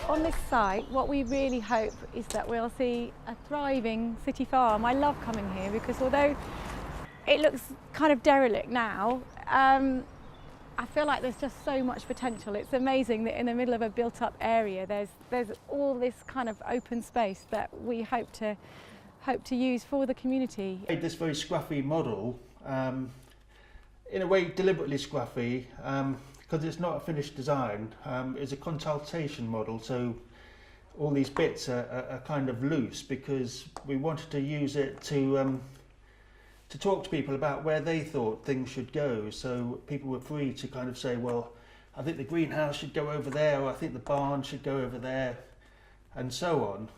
On this site, what we really hope is that we'll see a thriving city farm. I love coming here because although it looks kind of derelict now, I feel like there's just so much potential. It's amazing that in the middle of a built-up area, there's all this kind of open space that we hope to use for the community. This very scruffy model, in a way deliberately scruffy, because it's not a finished design, is a consultation model, so all these bits are kind of loose because we wanted to use it to talk to people about where they thought things should go, so people were free to kind of say, well, I think the greenhouse should go over there, or I think the barn should go over there, and so on.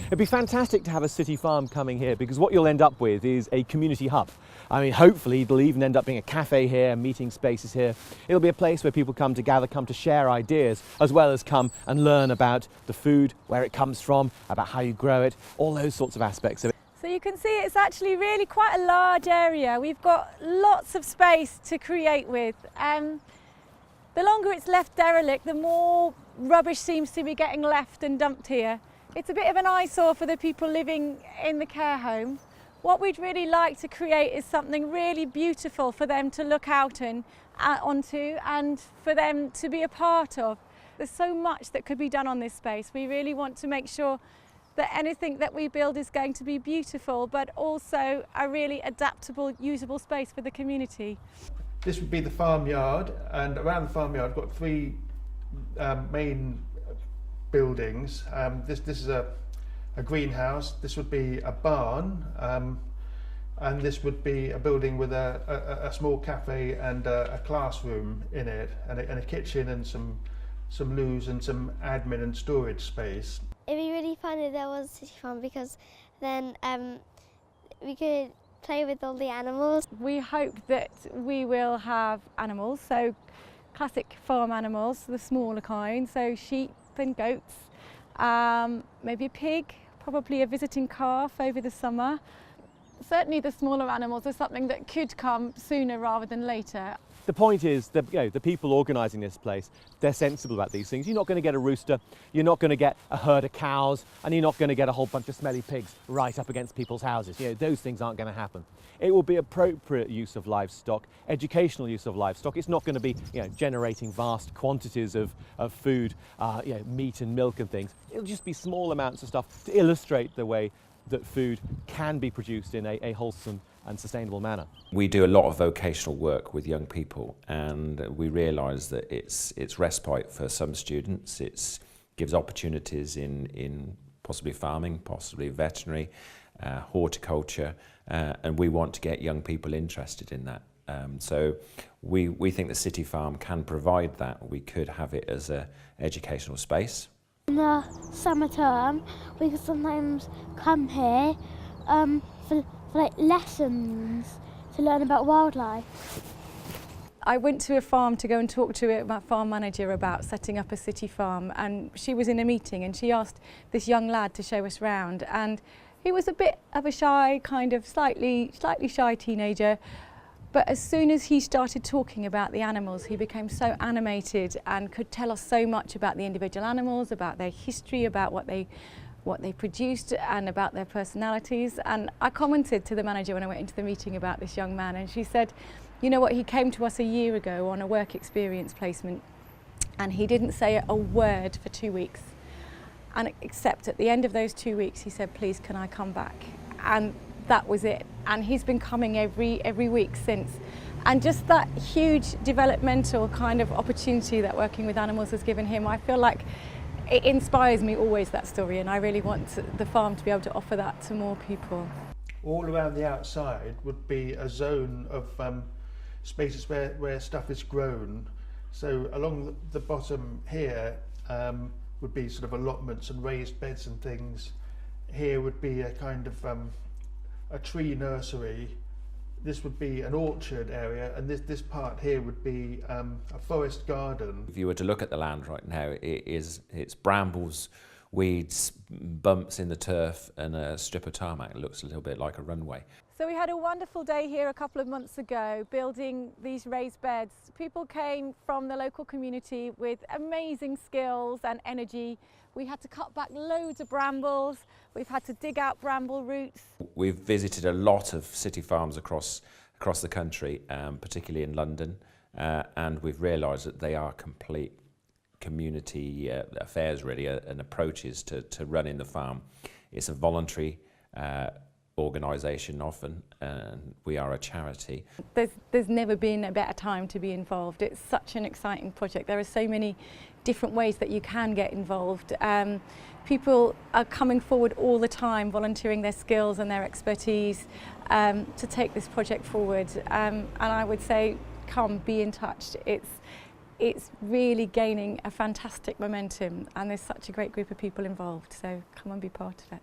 It'd be fantastic to have a city farm coming here because what you'll end up with is a community hub. I mean, hopefully it'll even end up being a cafe here, meeting spaces here. It'll be a place where people come to gather, come to share ideas, as well as come and learn about the food, where it comes from, about how you grow it, all those sorts of aspects of it. So you can see it's actually really quite a large area. We've got lots of space to create with. The longer it's left derelict, the more rubbish seems to be getting left and dumped here. It's a bit of an eyesore for the people living in the care home. What we'd really like to create is something really beautiful for them to look out onto and for them to be a part of. There's so much that could be done on this space. We really want to make sure that anything that we build is going to be beautiful, but also a really adaptable, usable space for the community. This would be the farmyard, and around the farmyard I've got three main buildings. This is a greenhouse, this would be a barn, and this would be a building with a small cafe and a classroom in it, and a kitchen and some loos and some admin and storage space. It'd be really fun if there was a city farm because then we could play with all the animals. We hope that we will have animals, so classic farm animals, the smaller kind, so sheep and goats, maybe a pig, probably a visiting calf over the summer. Certainly the smaller animals are something that could come sooner rather than later. The point is that the people organising this place, they're sensible about these things. You're not going to get a rooster, you're not going to get a herd of cows, and you're not going to get a whole bunch of smelly pigs right up against people's houses. Those things aren't going to happen. It will be appropriate use of livestock, educational use of livestock. It's not going to be generating vast quantities of food, meat and milk and things. It'll just be small amounts of stuff to illustrate the way that food can be produced in a wholesome and sustainable manner. We do a lot of vocational work with young people, and we realise that it's respite for some students. It gives opportunities in possibly farming, possibly veterinary, horticulture, and we want to get young people interested in that. So we think the City Farm can provide that. We could have it as an educational space. In the summer term, we could sometimes come here for like lessons to learn about wildlife. I went to a farm to go and talk to my farm manager about setting up a city farm, and she was in a meeting and she asked this young lad to show us round, and he was a bit of a shy, kind of slightly shy teenager, but as soon as he started talking about the animals, he became so animated and could tell us so much about the individual animals, about their history, about what they produced and about their personalities. And I commented to the manager when I went into the meeting about this young man, and she said, you know what, he came to us a year ago on a work experience placement and he didn't say a word for 2 weeks, and except at the end of those 2 weeks he said, please can I come back, and that was it. And he's been coming every week since. And just that huge developmental kind of opportunity that working with animals has given him, I feel like it inspires me always, that story, and I really want the farm to be able to offer that to more people. All around the outside would be a zone of spaces where stuff is grown. So along the bottom here would be sort of allotments and raised beds and things. Here would be a kind of a tree nursery. This would be an orchard area, and this part here would be a forest garden. If you were to look at the land right now, it's brambles weeds, bumps in the turf and a strip of tarmac. It looks a little bit like a runway. So we had a wonderful day here a couple of months ago building these raised beds. People came from the local community with amazing skills and energy. We had to cut back loads of brambles. We've had to dig out bramble roots. We've visited a lot of city farms across the country, particularly in London, and we've realised that they are complete community affairs really, and approaches to running the farm. It's a voluntary organisation often, and we are a charity. There's never been a better time to be involved. It's such an exciting project. There are so many different ways that you can get involved. People are coming forward all the time, volunteering their skills and their expertise to take this project forward. And I would say, come, be in touch. It's really gaining a fantastic momentum, and there's such a great group of people involved, so come and be part of it.